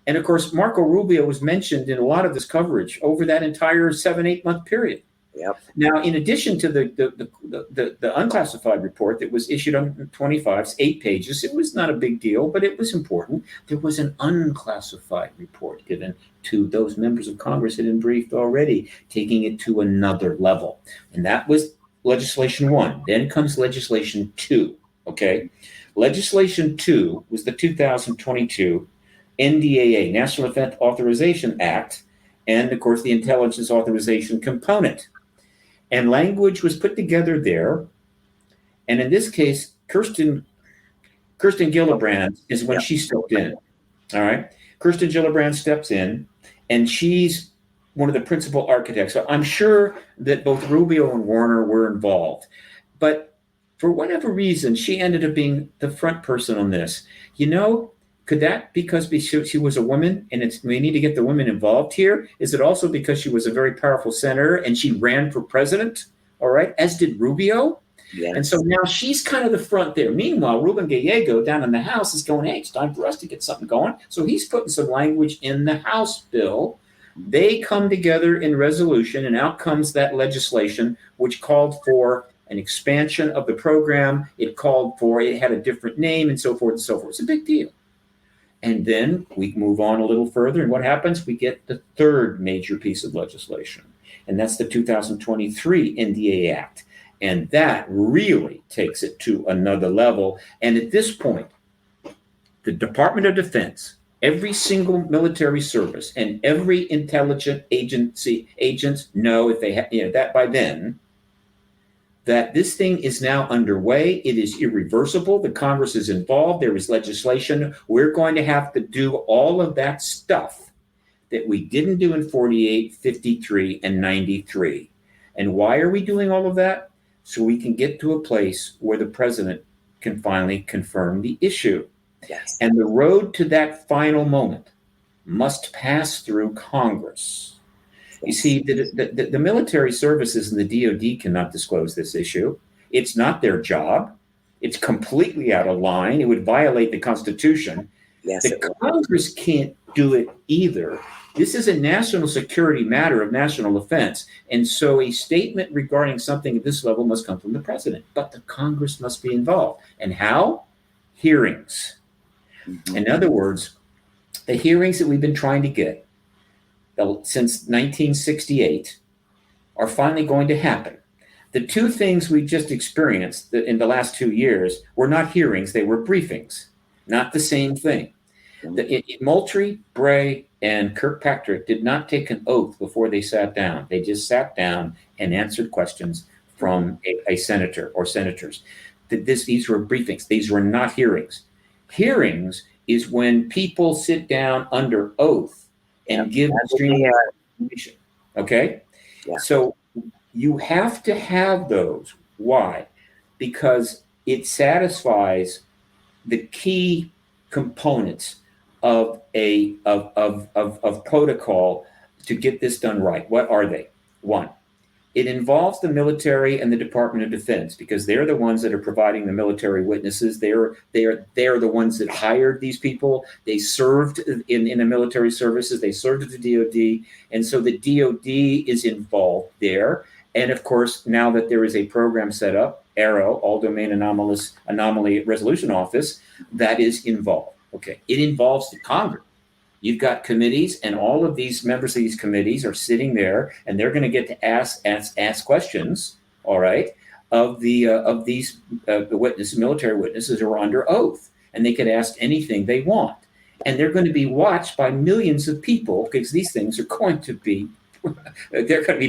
And of course, Marco Rubio was mentioned in a lot of this coverage over that entire 7-8 month period. Yep. Now, in addition to the unclassified report that was issued on 25, 8 pages, it was not a big deal, but it was important. There was an unclassified report given to those members of Congress that had been briefed already, taking it to another level. And that was legislation 1. Then comes legislation 2. Okay. Legislation 2 was the 2022 NDAA, National Defense Authorization Act, and of course the intelligence authorization component. And language was put together there. And in this case, Kirsten Gillibrand is when she stepped in. All right. Kirsten Gillibrand steps in, and she's one of the principal architects. So I'm sure that both Rubio and Warner were involved. But for whatever reason, she ended up being the front person on this. Could that because she was a woman and we need to get the women involved here? Is it also because she was a very powerful senator and she ran for president? All right, as did Rubio. Yes. And so now she's kind of the front there. Meanwhile, Ruben Gallego down in the House is going, hey, it's time for us to get something going. So he's putting some language in the House bill. They come together in resolution, and out comes that legislation, which called for an expansion of the program. It had a different name and so forth and so forth. It's a big deal. And then we move on a little further, and what happens? We get the third major piece of legislation, and that's the 2023 NDA Act. And that really takes it to another level. And at this point, the Department of Defense, every single military service, and every intelligence agents know, if they have that by then, that this thing is now underway. It is irreversible. The Congress is involved. There is legislation. We're going to have to do all of that stuff that we didn't do in 48, 53, and 93. And why are we doing all of that? So we can get to a place where the president can finally confirm the issue. Yes. And the road to that final moment must pass through Congress. You see, the military services and the DOD cannot disclose this issue. It's not their job. It's completely out of line. It would violate the Constitution. Yes, the Congress can't do it either. This is a national security matter of national offense. And so a statement regarding something at this level must come from the president. But the Congress must be involved. And how? Hearings. Mm-hmm. In other words, the hearings that we've been trying to get since 1968 are finally going to happen. The two things we just experienced in the last 2 years were not hearings, they were briefings. Not the same thing. Moultrie, Bray, and Kirkpatrick did not take an oath before they sat down. They just sat down and answered questions from a senator or senators. These were briefings. These were not hearings. Hearings is when people sit down under oath and give extremely information. Okay? Yeah. So you have to have those. Why? Because it satisfies the key components of protocol to get this done right. What are they? One, it involves the military and the Department of Defense because they're the ones that are providing the military witnesses. They're the ones that hired these people. They served in the military services. They served at the DOD, and so the DOD is involved there. And of course, now that there is a program set up, ARROW, All Domain Anomaly Resolution Office, that is involved. Okay, it involves the Congress. You've got committees, and all of these members of these committees are sitting there, and they're going to get to ask questions. All right, of these witnesses, military witnesses who are under oath, and they can ask anything they want, and they're going to be watched by millions of people because these things are going to be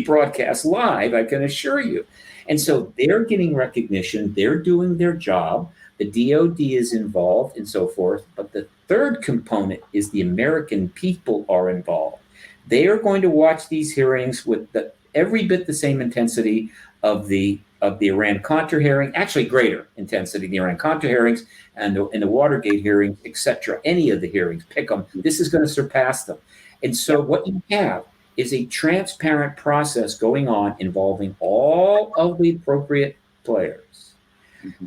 broadcast live. I can assure you, and so they're getting recognition. They're doing their job. The DOD is involved and so forth. But the third component is the American people are involved. They are going to watch these hearings with every bit the same intensity of the Iran-Contra hearing, actually greater intensity, the Iran-Contra hearings and the Watergate hearings, etc. Any of the hearings, pick them. This is going to surpass them. And so what you have is a transparent process going on involving all of the appropriate players.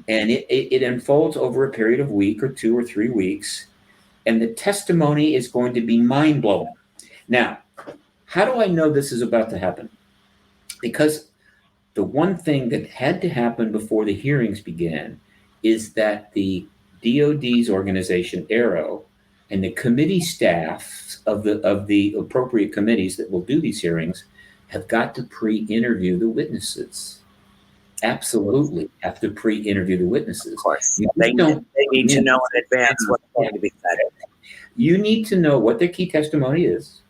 And it unfolds over a period of a week or 2 or 3 weeks. And the testimony is going to be mind-blowing. Now, how do I know this is about to happen? Because the one thing that had to happen before the hearings began is that the DOD's organization, ARROW, and the committee staffs of the appropriate committees that will do these hearings have got to pre-interview the witnesses. Absolutely have to pre-interview the witnesses. Of course. They need to know in advance what's going to be said. You need to know what their key testimony is.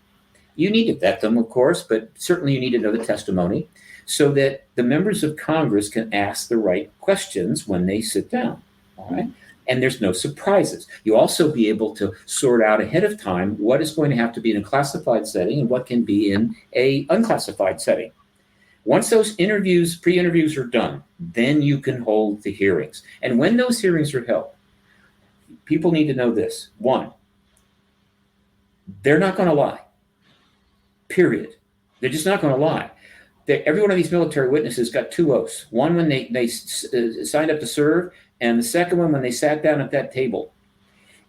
You need to vet them, of course, but certainly you need to know the testimony so that the members of Congress can ask the right questions when they sit down. All right. And there's no surprises. You also be able to sort out ahead of time what is going to have to be in a classified setting and what can be in a unclassified setting. Once those pre-interviews are done, then you can hold the hearings. And when those hearings are held, people need to know this. One, they're not going to lie. Period. They're just not going to lie. Every one of these military witnesses got 2 oaths. One when they signed up to serve, and the second one when they sat down at that table.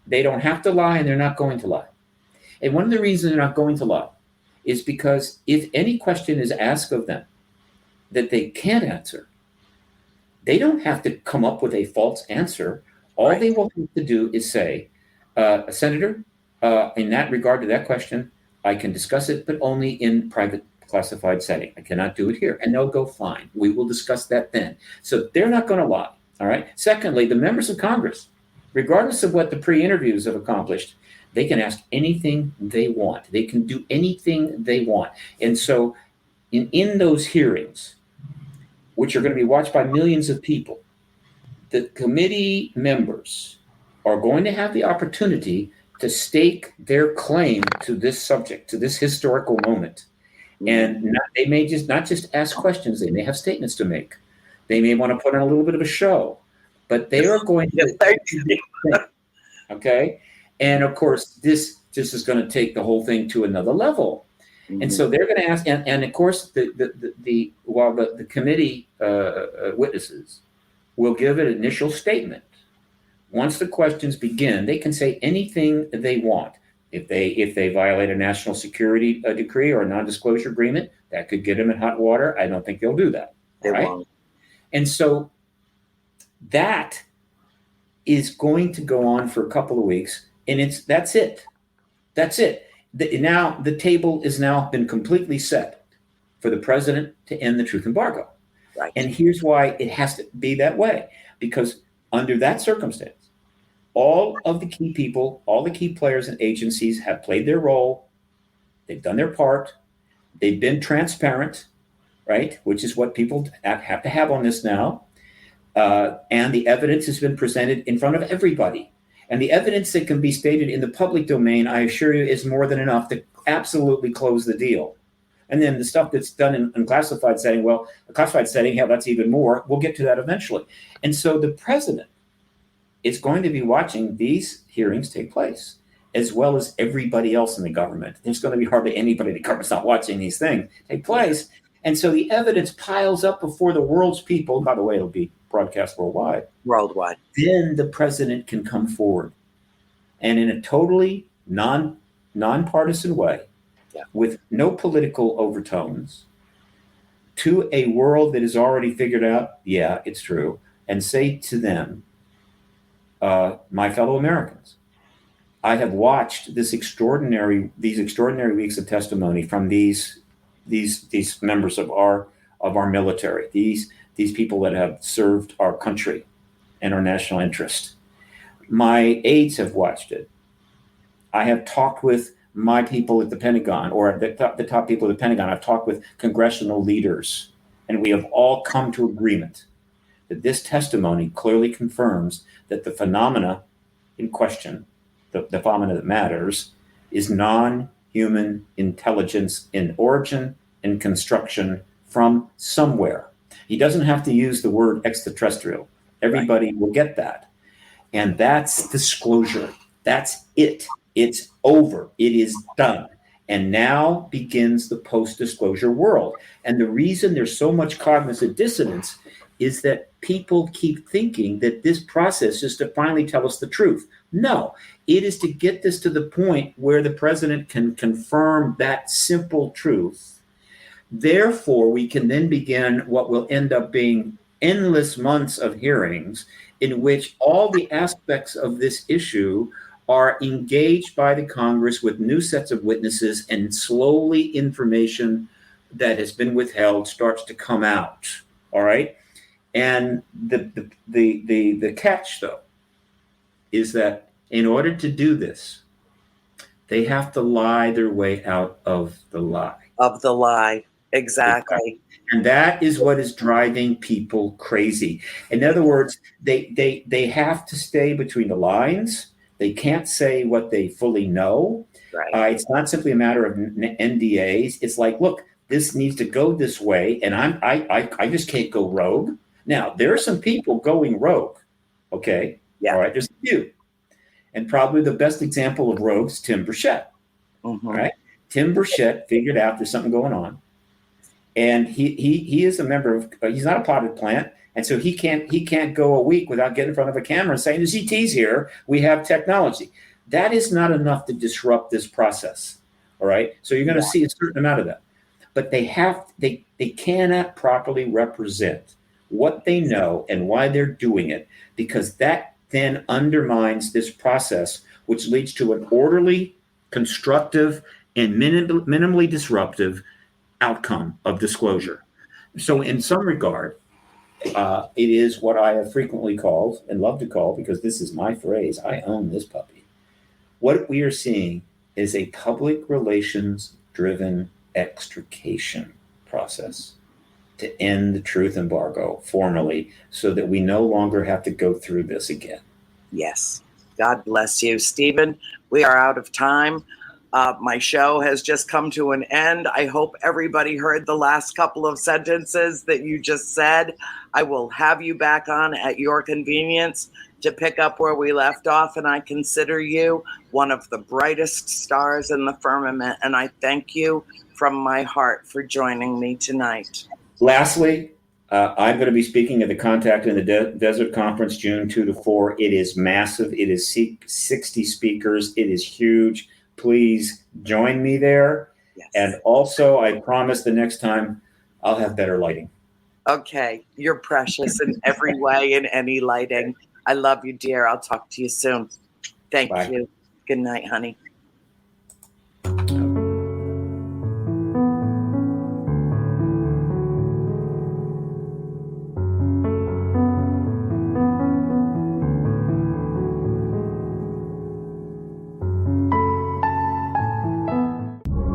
They don't have to lie, and they're not going to lie. And one of the reasons they're not going to lie is because if any question is asked of them that they can't answer, they don't have to come up with a false answer. All they will have to do is say, Senator, in that regard to that question, I can discuss it, but only in private classified setting. I cannot do it here. And they'll go, fine. We will discuss that then. So they're not going to lie. All right. Secondly, the members of Congress, regardless of what the pre-interviews have accomplished, they can ask anything they want. They can do anything they want. And so in those hearings, which are going to be watched by millions of people, the committee members are going to have the opportunity to stake their claim to this subject, to this historical moment. And they may not just ask questions, they may have statements to make. They may want to put on a little bit of a show, but they are going to, okay? And of course, this is going to take the whole thing to another level. Mm-hmm. And so they're going to ask, and of course, while the committee witnesses will give an initial statement, once the questions begin, they can say anything they want. If they violate a national security decree or a non-disclosure agreement, that could get them in hot water. I don't think they'll do that. They won't. And so that is going to go on for a couple of weeks, and that's it. That's it. Now the table is now been completely set for the president to end the truth embargo. Right. And here's why it has to be that way, because under that circumstance, all of the key people, all the key players and agencies have played their role. They've done their part. They've been transparent, right? Which is what people have to have on this now. And the evidence has been presented in front of everybody. And the evidence that can be stated in the public domain, I assure you, is more than enough to absolutely close the deal. And then the stuff that's done in classified setting, well, a classified setting, hell, that's even more. We'll get to that eventually. And so the president is going to be watching these hearings take place, as well as everybody else in the government. There's going to be hardly anybody in the government's not watching these things take place. And so the evidence piles up before the world's people. By the way, it'll be broadcast worldwide. Then the president can come forward and in a totally nonpartisan way, with no political overtones, to a world that has already figured out, yeah, it's true, and say to them, my fellow Americans, I have watched these extraordinary weeks of testimony from these members of our military, these people that have served our country and our national interest. My aides have watched it. I have talked with my people at the Pentagon, or the top people at the Pentagon. I've talked with congressional leaders, and we have all come to agreement that this testimony clearly confirms that the phenomena in question, the phenomena that matters, is non-human intelligence in origin and construction from somewhere. He doesn't have to use the word extraterrestrial. Everybody will get that. And that's disclosure. That's it. It's over. It is done. And now begins the post-disclosure world. And the reason there's so much cognitive dissonance is that people keep thinking that this process is to finally tell us the truth. No, it is to get this to the point where the president can confirm that simple truth. Therefore, we can then begin what will end up being endless months of hearings in which all the aspects of this issue are engaged by the Congress with new sets of witnesses, and slowly information that has been withheld starts to come out. All right. And the catch, though, is that in order to do this, they have to lie their way out of the lie. Of the lie. Exactly. And that is what is driving people crazy. In other words, they have to stay between the lines. They can't say what they fully know. Right. It's not simply a matter of NDAs. It's like, look, this needs to go this way, and I just can't go rogue. Now, there are some people going rogue, okay? Yeah. All right, there's a few. And probably the best example of rogue is Tim Burchett, all right? Tim Burchett figured out there's something going on. And he is a member of, he's not a potted plant, and so he can't go a week without getting in front of a camera and saying, the ZT's here, we have technology. That is not enough to disrupt this process, all right? So you're going to see a certain amount of that. But they cannot properly represent what they know and why they're doing it, because that then undermines this process, which leads to an orderly, constructive, and minimally disruptive outcome of disclosure. So in some regard, it is what I have frequently called and love to call, because this is my phrase, I own this puppy. What we are seeing is a public relations driven extrication process to end the truth embargo formally, so that we no longer have to go through this again. Yes. God bless you, Stephen. We are out of time. My show has just come to an end. I hope everybody heard the last couple of sentences that you just said. I will have you back on at your convenience to pick up where we left off, and I consider you one of the brightest stars in the firmament, and I thank you from my heart for joining me tonight. Lastly, I'm going to be speaking at the Contact in the Desert Conference, June 2 to 4. It is massive. It is 60 speakers. It is huge. Please join me there. Yes. And also, I promise the next time I'll have better lighting. Okay. You're precious in every way, in any lighting. I love you, dear. I'll talk to you soon. Thank Bye. you. Good night, honey.